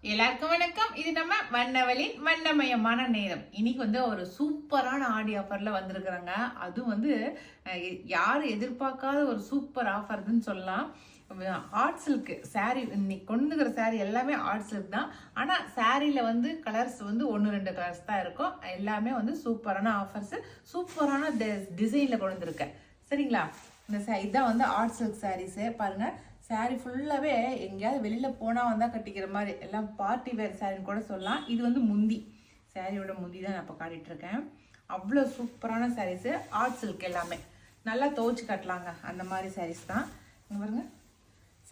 எல்லாருக்கும் வணக்கம். இது நம்ம வண்ணவலின் வண்ணமயமான நேரம். இன்னைக்கு வந்து ஒரு சூப்பரான ஆடி ஆஃபர்ல வந்திருக்கிறாங்க. அதுவும் வந்து யாரும் எதிர்பார்க்காத ஒரு சூப்பர் ஆஃபர்னு சொல்லலாம். ஆர்ட் சில்க் சாரீ, இன்னைக்கு கொண்டு வந்துக்கிற சாரீ எல்லாமே ஆர்ட் சில்க் தான். ஆனால் சாரீல வந்து கலர்ஸ் வந்து 1-2 கலர்ஸ் தான் இருக்கும். எல்லாமே வந்து சூப்பரான ஆஃபர்ஸ், சூப்பரான டிசைனில் கொண்டு வந்திருக்கேன். சரிங்களா? இந்த இதான் வந்து ஆர்ட் சில்க் சாரீஸு பாருங்கள். சாரீ ஃபுல்லாகவே எங்கேயாவது வெளியில் போனால் வந்தால் கட்டிக்கிற மாதிரி எல்லாம் பார்ட்டி வேர் சாரின்னு கூட சொல்லலாம். இது வந்து முந்தி, சாரியோட முந்தி தான் நான் இப்போ காட்டிகிட்ருக்கேன். அவ்வளோ சூப்பரான சாரீஸு, ஆர்ட் சில்க் எல்லாமே நல்லா துவச்சி கட்டலாங்க. அந்த மாதிரி சாரீஸ் தான். இங்கே பாருங்க,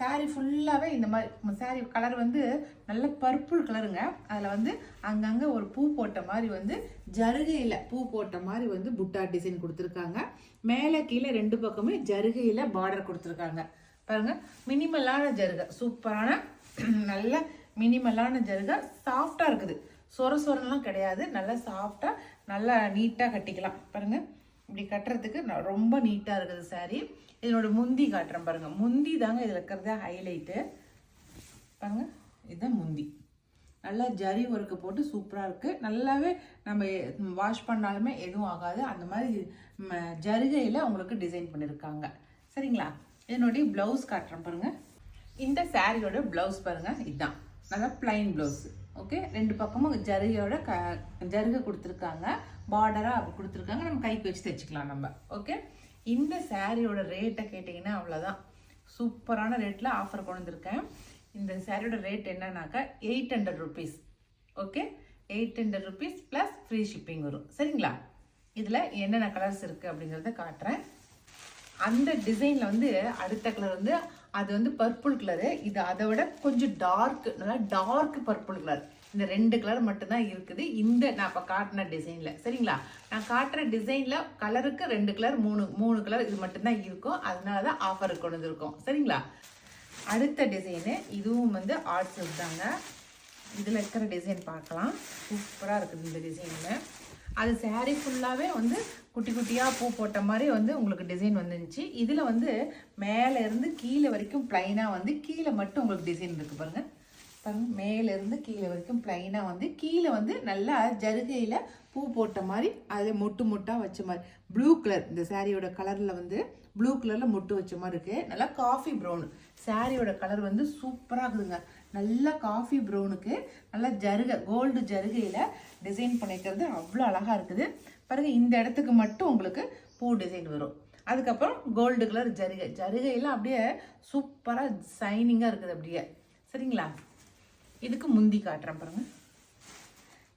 சாரீ ஃபுல்லாகவே இந்த மாதிரி சாரீ கலர் வந்து நல்ல பர்பிள் கலருங்க. அதில் வந்து அங்கங்கே ஒரு பூ போட்ட மாதிரி வந்து ஜருகையில் பூ போட்ட மாதிரி வந்து புட்டா டிசைன் கொடுத்துருக்காங்க. மேலே கீழே 2 பக்கமே ஜருகையில் பார்டர் கொடுத்துருக்காங்க. பாருங்க, மினிமலான ஜருகை, சூப்பரான நல்ல மினிமலான ஜருகை, சாஃப்டாக இருக்குது. சொரலாம் கிடையாது, நல்லா சாஃப்டாக நல்லா நீட்டாக கட்டிக்கலாம். பாருங்க, இப்படி கட்டுறதுக்கு ரொம்ப நீட்டாக இருக்குது சாரீ. இதனோட முந்தி காட்டுறேன் பாருங்க. முந்தி தாங்க இதில் இருக்கிறத ஹைலைட்டு. பாருங்க, இதுதான் முந்தி. நல்லா ஜரி ஒர்க்கு போட்டு சூப்பராக இருக்குது. நல்லாவே நம்ம வாஷ் பண்ணாலுமே எதுவும் ஆகாது. அந்த மாதிரி ஜருகையில் உங்களுக்கு டிசைன் பண்ணியிருக்காங்க. சரிங்களா? என்னுடைய ப்ளவுஸ் காட்டுறேன் பாருங்க. இந்த சாரியோட ப்ளவுஸ் பாருங்க, இதுதான் நல்லா பிளைன் ப்ளவுஸ். ஓகே, 2 பக்கமும் ஜருகையோட ஜருகை கொடுத்துருக்காங்க, பார்டராக அப்படி கொடுத்துருக்காங்க. நம்ம கைக்கு வச்சு தைச்சிக்கலாம் நம்ம. ஓகே, இந்த சாரியோட ரேட்டை கேட்டிங்கன்னா அவ்வளோதான். சூப்பரான ரேட்டில் ஆஃபர் கொண்டு வந்திருக்கேன். இந்த சாரியோட ரேட் என்னன்னாக்கா 800 rupees. Okay, 800 rupees plus free shipping வரும். சரிங்களா? இதில் என்னென்ன கலர்ஸ் இருக்குது அப்படிங்கிறத காட்டுறேன். அந்த டிசைனில் வந்து அடுத்த கலர் வந்து அது வந்து பர்பிள் கலரு. இது அதை விட கொஞ்சம் டார்க், நல்லா டார்க் பர்பிள் கலர். இந்த 2 கலர் மட்டும்தான் இருக்குது இந்த நான் இப்போ காட்டின டிசைனில். சரிங்களா? நான் காட்டுற டிசைனில் கலருக்கு 2 கலர் 3 கலர் இது மட்டும்தான் இருக்கும். அதனால தான் ஆஃபருக்கு கொண்டு வந்திருக்கோம். சரிங்களா? அடுத்த டிசைனு இதுவும் வந்து ஆர்ட் சில்க் தாங்க. இதில் இருக்கிற டிசைன் பார்க்கலாம். சூப்பராக இருக்குது இந்த டிசைனில். அது சாரீ ஃபுல்லாகவே வந்து குட்டி குட்டியாக பூ போட்ட மாதிரி வந்து உங்களுக்கு டிசைன் வந்துருந்துச்சு. இதில் வந்து மேலே இருந்து கீழே வரைக்கும் ப்ளைனாக வந்து கீழே மட்டும் உங்களுக்கு டிசைன் இருக்குது பாருங்கள். பாருங்கள், மேலேருந்து கீழே வரைக்கும் ப்ளைனாக வந்து கீழே வந்து நல்லா ஜருகையில் பூ போட்ட மாதிரி அதில் மொட்டாக வச்ச மாதிரி ப்ளூ கலர். இந்த சாரியோட கலரில் வந்து ப்ளூ கலரில் மொட்டு வச்ச மாதிரி இருக்குது. நல்லா காஃபி ப்ரௌனு சாரியோட கலர் வந்து சூப்பராக இருக்குதுங்க. நல்லா காஃபி ப்ரௌனுக்கு நல்லா ஜருகை, கோல்டு ஜருகையில் டிசைன் பண்ணிக்கிறது அவ்வளோ அழகாக இருக்குது. பாருங்கள், இந்த இடத்துக்கு மட்டும் உங்களுக்கு பூ டிசைன் வரும். அதுக்கப்புறம் கோல்டு கலர் ஜருகையெல்லாம் அப்படியே சூப்பராக சைனிங்காக இருக்குது அப்படியே. சரிங்களா? இதுக்கு முந்தி காட்டுறேன் பாருங்கள்.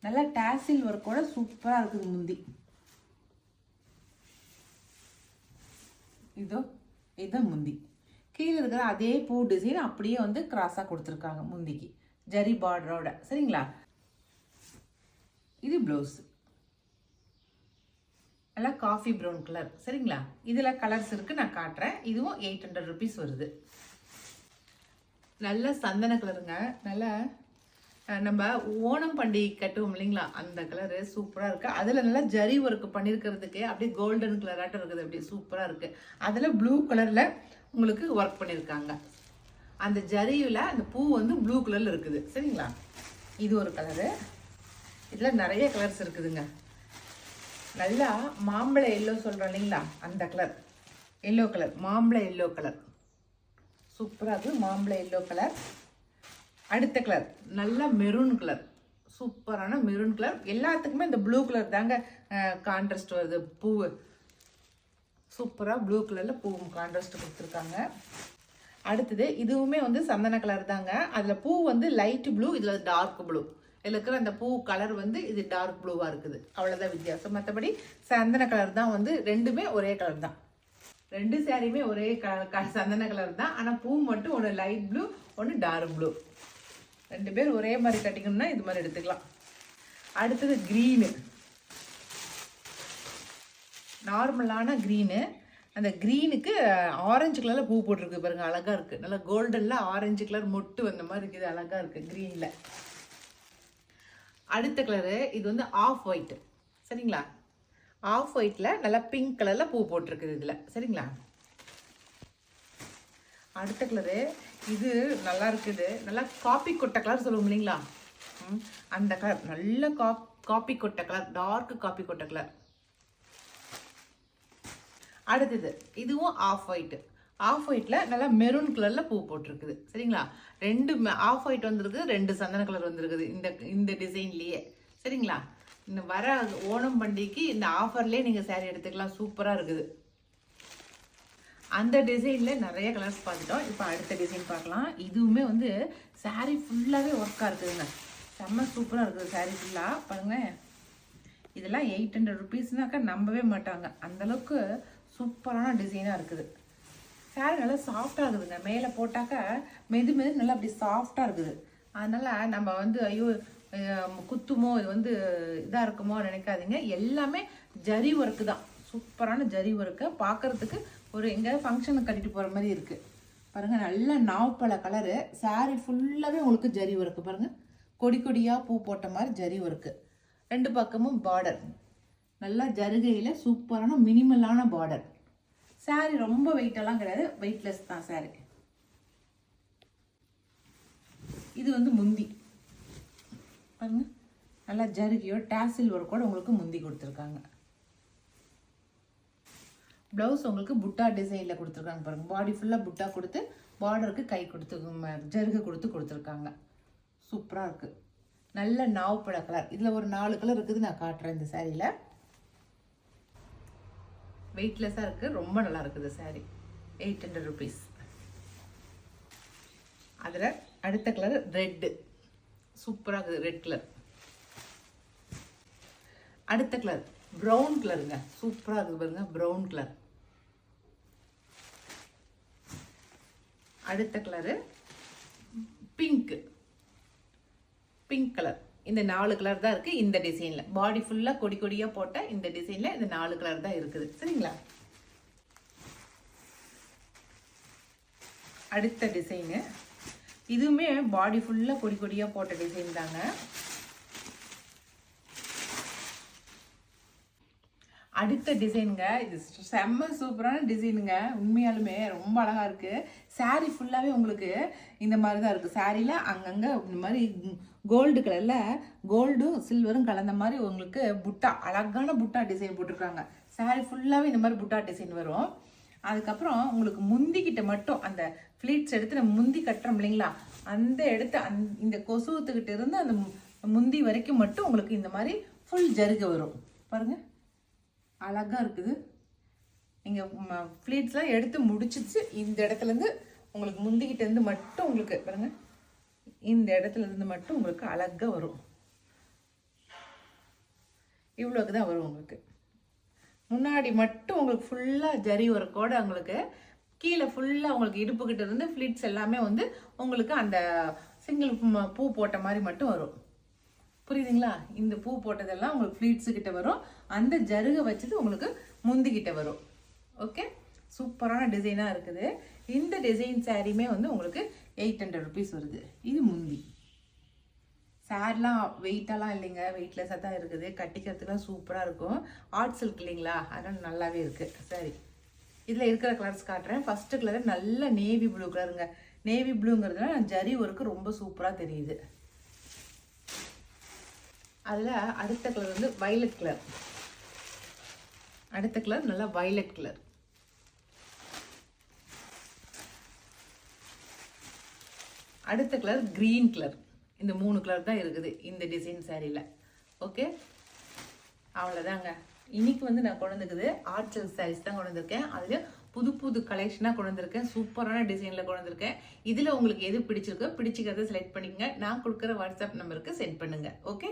நல்லா டாசில் ஒர்க்கோட சூப்பராக இருக்குது முந்தி. இதுதான் முந்தி. கீழே இருக்கிற அதே பூ டிசைன் அப்படியே வந்து கிராஸாக கொடுத்துருக்காங்க முந்திக்கு ஜரி பார்டரோட. சரிங்களா? இது ப்ளவுஸ் நல்லா காஃபி ப்ரௌன் கலர். சரிங்களா? இதில் கலர்ஸ் இருக்குது, நான் காட்டுறேன். இதுவும் 800 ருபீஸ் வருது. நல்ல சந்தன கலருங்க. நல்லா நம்ம ஓணம் பண்டிகை கட்டுவோம் இல்லைங்களா, அந்த கலரு சூப்பராக இருக்குது. அதில் நல்லா ஜரி ஒர்க்கு பண்ணியிருக்கிறதுக்கு அப்படியே கோல்டன் கலராட்டம் இருக்குது, அப்படியே சூப்பராக இருக்குது. அதில் ப்ளூ கலரில் உங்களுக்கு ஒர்க் பண்ணியிருக்காங்க. அந்த ஜரியில் அந்த பூ வந்து ப்ளூ கலரில் இருக்குது. சரிங்களா? இது ஒரு கலரு. இதில் நிறைய கலர்ஸ் இருக்குதுங்க. நல்லா மாம்பழ எல்லோ சொல்கிறோம் இல்லைங்களா, அந்த கலர் எல்லோ கலர், மாம்பழ எல்லோ கலர் சூப்பராக இருக்குது. மாம்பழ எல்லோ கலர். அடுத்த கலர் நல்லா மெரூன் கலர், சூப்பரான மெரூன் கலர். எல்லாத்துக்குமே இந்த ப்ளூ கலர் தாங்க கான்ட்ராஸ்ட் வருது. பூவு சூப்பராக ப்ளூ கலரில் பூ கான்ட்ராஸ்ட் கொடுத்துருக்காங்க. அடுத்தது இதுவுமே வந்து சந்தன கலர் தாங்க. அதில் பூ வந்து லைட் ப்ளூ, இதில் டார்க் ப்ளூ. இதில் இருக்கிற அந்த பூ கலர் வந்து இது டார்க் ப்ளூவாக இருக்குது. அவ்வளோதான் வித்தியாசம். மற்றபடி சந்தன கலர் தான் வந்து ரெண்டுமே ஒரே கலர் தான். 2 சாரியுமே ஒரே சந்தன கலர் தான். ஆனால் பூ மட்டும் ஒன்று லைட் ப்ளூ, ஒன்று டார்க் ப்ளூ. 2 பேர் ஒரே மாதிரி கட்டிக்கணும்னா இது மாதிரி எடுத்துக்கலாம். அடுத்தது க்ரீனு, நார்மலான க்ரீனு. அந்த க்ரீனுக்கு ஆரஞ்சு கலரில் பூ போட்டிருக்கு பாருங்க, அழகாக இருக்குது. நல்லா கோல்டனில் ஆரஞ்சு கலர் மொட்டு வந்த மாதிரி இருக்குது, அழகாக இருக்குது க்ரீனில். அடுத்த கலரு இது வந்து ஆஃப் ஒயிட். சரிங்களா? ஆஃப் ஒயிட்டில் நல்லா பிங்க் கலரில் பூ போட்டிருக்குது இதில். சரிங்களா? அடுத்த கலரு இது நல்லா இருக்குது. நல்லா காப்பி கொட்டை கலர் சொல்லுவோம் இல்லைங்களா, அந்த கலர். நல்ல காப்பி கொட்டை கலர், டார்க் காப்பி கொட்டை கலர். அடுத்தது இதுவும் ஆஃப் ஒயிட். ஆஃப் ஒயிட்டில் நல்லா மெரூன் கலரில் பூ போட்டிருக்குது. சரிங்களா, 2 ஆஃப் ஒயிட் வந்திருக்கு, 2 சந்தன கலர் வந்திருக்குது இந்த டிசைன்லேயே. சரிங்களா, இந்த வர ஓணம் பண்டிகைக்கு இந்த ஆஃபர்லேயே நீங்கள் சாரீ எடுத்துக்கலாம். சூப்பராக இருக்குது. அந்த டிசைனில் நிறைய கலர்ஸ் பார்த்துட்டோம். இப்போ அடுத்த டிசைன் பார்க்கலாம். இதுவுமே வந்து சாரீ ஃபுல்லாகவே ஒர்க்காக இருக்குதுங்க. செம்ம சூப்பராக இருக்குது சாரீ ஃபுல்லாக. பாருங்கள், இதெல்லாம் 800 ருபீஸ்னாக்கா நம்பவே மாட்டாங்க. அந்தளவுக்கு சூப்பரான டிசைனாக இருக்குது. சாரீ நல்லா சாஃப்டாக இருக்குதுங்க. மேலே போட்டாக்கா மெது நல்லா அப்படி சாஃப்டாக இருக்குது. அதனால் நம்ம வந்து ஐயோ குத்துமோ, இது வந்து இதாக இருக்குமோ நினைக்காதீங்க. எல்லாமே ஜரி ஒர்க்கு தான். சூப்பரான ஜரி ஒர்க்கு. பார்க்குறதுக்கு ஒரு எங்கேயாவது ஃபங்க்ஷனுக்கு கட்டிட்டு போகிற மாதிரி இருக்குது. பாருங்கள், நல்ல நாவப்பழ கலரு. சாரீ ஃபுல்லாகவே உங்களுக்கு ஜரி ஒர்க்கு. பாருங்கள், கொடி கொடியாக பூ போட்ட மாதிரி ஜரி ஒர்க்கு. 2 பக்கமும் பார்டர். நல்லா ஜருகையில் சூப்பரான மினிமலான பார்டர். சாரீ ரொம்ப வெயிட்டெல்லாம் கிடையாது, வெயிட்லெஸ் தான் சாரீ. இது வந்து முந்தி. பாருங்க, நல்லா ஜருகையோ டாசில் ஒர்க்கோட உங்களுக்கு முந்தி கொடுத்துருக்காங்க. ப்ளவுஸ் உங்களுக்கு புட்டா டிசைனில் கொடுத்துருக்காங்க. பாருங்க, பாடி ஃபுல்லாக புட்டா கொடுத்து பார்டருக்கு கை கொடுத்து ஜருகை கொடுத்துருக்காங்க. சூப்பராக இருக்குது. நல்ல நாவப்பழ கலர். இதில் ஒரு 4 கலர் இருக்குது, நான் காட்டுறேன். இந்த சாரியில் வெயிட்லெஸ்ஸாக இருக்குது, ரொம்ப நல்லா இருக்குது சாரீ. 800 ருபீஸ். அதில் அடுத்த கலர் ரெட்டு. சூப்பராக இருக்குது, ரெட் கலர். அடுத்த கலர் ப்ரௌன் கலருங்க. சூப்பராக இருக்குது பாருங்க, ப்ரௌன் கலர். அடுத்த கலரு பிங்க் கலர். இந்த 4 கலர் தான் இருக்குது இந்த டிசைனில். பாடி ஃபுல்லாக கொடி கொடியாக போட்ட இந்த டிசைனில் இந்த 4 கலர் தான் இருக்குது. சரிங்களா, அடுத்த டிசைனு. இதுவுமே பாடி ஃபுல்லாக கொடி கொடியாக போட்ட டிசைன் தாங்க. அடுத்த டிசைனுங்க. இது செம்ம சூப்பரான டிசைனுங்க. உண்மையாலுமே ரொம்ப அழகாக இருக்குது. சாரீ ஃபுல்லாகவே உங்களுக்கு இந்த மாதிரி தான் இருக்குது. சாரியில் அங்கங்கே இந்த மாதிரி கோல்டு கலரில் கோல்டும் சில்வரும் கலந்த மாதிரி உங்களுக்கு புட்டா, அழகான புட்டா டிசைன் போட்டிருக்காங்க. சாரீ ஃபுல்லாகவே இந்த மாதிரி புட்டா டிசைன் வரும். அதுக்கப்புறம் உங்களுக்கு முந்திக்கிட்ட மட்டும் அந்த ஃப்ளீட்ஸ் எடுத்து நம்ம முந்தி கட்டுறோம் இல்லைங்களா, அந்த எடுத்து இந்த கொசுவத்துக்கிட்ட இருந்து அந்த முந்தி வரைக்கும் மட்டும் உங்களுக்கு இந்த மாதிரி ஃபுல் ஜருகை வரும். பாருங்கள், அழகாக இருக்குது. நீங்கள் ஃப்ளீட்ஸ்லாம் எடுத்து முடிச்சிச்சு. இந்த இடத்துலேருந்து உங்களுக்கு முந்திக்கிட்டேருந்து மட்டும் உங்களுக்கு பாருங்கள், இந்த இடத்துலேருந்து மட்டும் உங்களுக்கு அழகாக வரும். இவ்வளோக்கு தான் வரும் உங்களுக்கு. முன்னாடி மட்டும் உங்களுக்கு ஃபுல்லாக ஜரி ஒர்க்கோட உங்களுக்கு கீழே ஃபுல்லாக உங்களுக்கு இடுப்புக்கிட்ட இருந்து ஃப்ளீட்ஸ் எல்லாமே வந்து உங்களுக்கு அந்த சிங்கிள் பூ போட்ட மாதிரி மட்டும் வரும். புரியுதுங்களா, இந்த பூ போட்டதெல்லாம் உங்களுக்கு ஃப்ளீட்ஸு கிட்ட வரும். அந்த ஜருகை வச்சது உங்களுக்கு முந்திக்கிட்ட வரும். ஓகே, சூப்பரான டிசைனாக இருக்குது. இந்த டிசைன் சாரியுமே வந்து உங்களுக்கு 800 ருபீஸ் வருது. இது முந்தி. சாரிலாம் வெயிட்டெல்லாம் இல்லைங்க, வெயிட்லெஸ்ஸாக தான் இருக்குது. கட்டிக்கிறதுக்குலாம் சூப்பராக இருக்கும். ஆர்ட் சில்க் இல்லைங்களா, அதனால் நல்லாவே இருக்குது. சரி, இதில் இருக்கிற கலர்ஸ் காட்டுறேன். ஃபஸ்ட்டு கலர் நல்ல நேவி ப்ளூ கலருங்க. நேவி ப்ளூங்கிறதுனால ஜரி ஒர்க்கு ரொம்ப சூப்பராக தெரியுது. அதில் அடுத்த கலர் வந்து வயலட் கலர். அடுத்த கலர் நல்லா வயலட் கலர். அடுத்த கலர் கிரீன் கலர். இந்த 3 கலர் தான் இருக்குது இந்த டிசைன் சாரியில். ஓகே, அவ்வளோதாங்க. இன்னைக்கு வந்து நான் கொண்டு வந்துருக்குது ஆர்ட் சில்க் சாரீஸ் தான் கொண்டு வந்திருக்கேன். அதில் புது புது கலெக்ஷனாக கொண்டு வந்திருக்கேன். சூப்பரான டிசைனில் கொண்டு வந்திருக்கேன். இதில் உங்களுக்கு எது பிடிச்சிருக்கோ பிடிச்சிக்கிறத செலக்ட் பண்ணிக்கங்க. நான் கொடுக்குற வாட்ஸ்அப் நம்பருக்கு சென்ட் பண்ணுங்கள். ஓகே.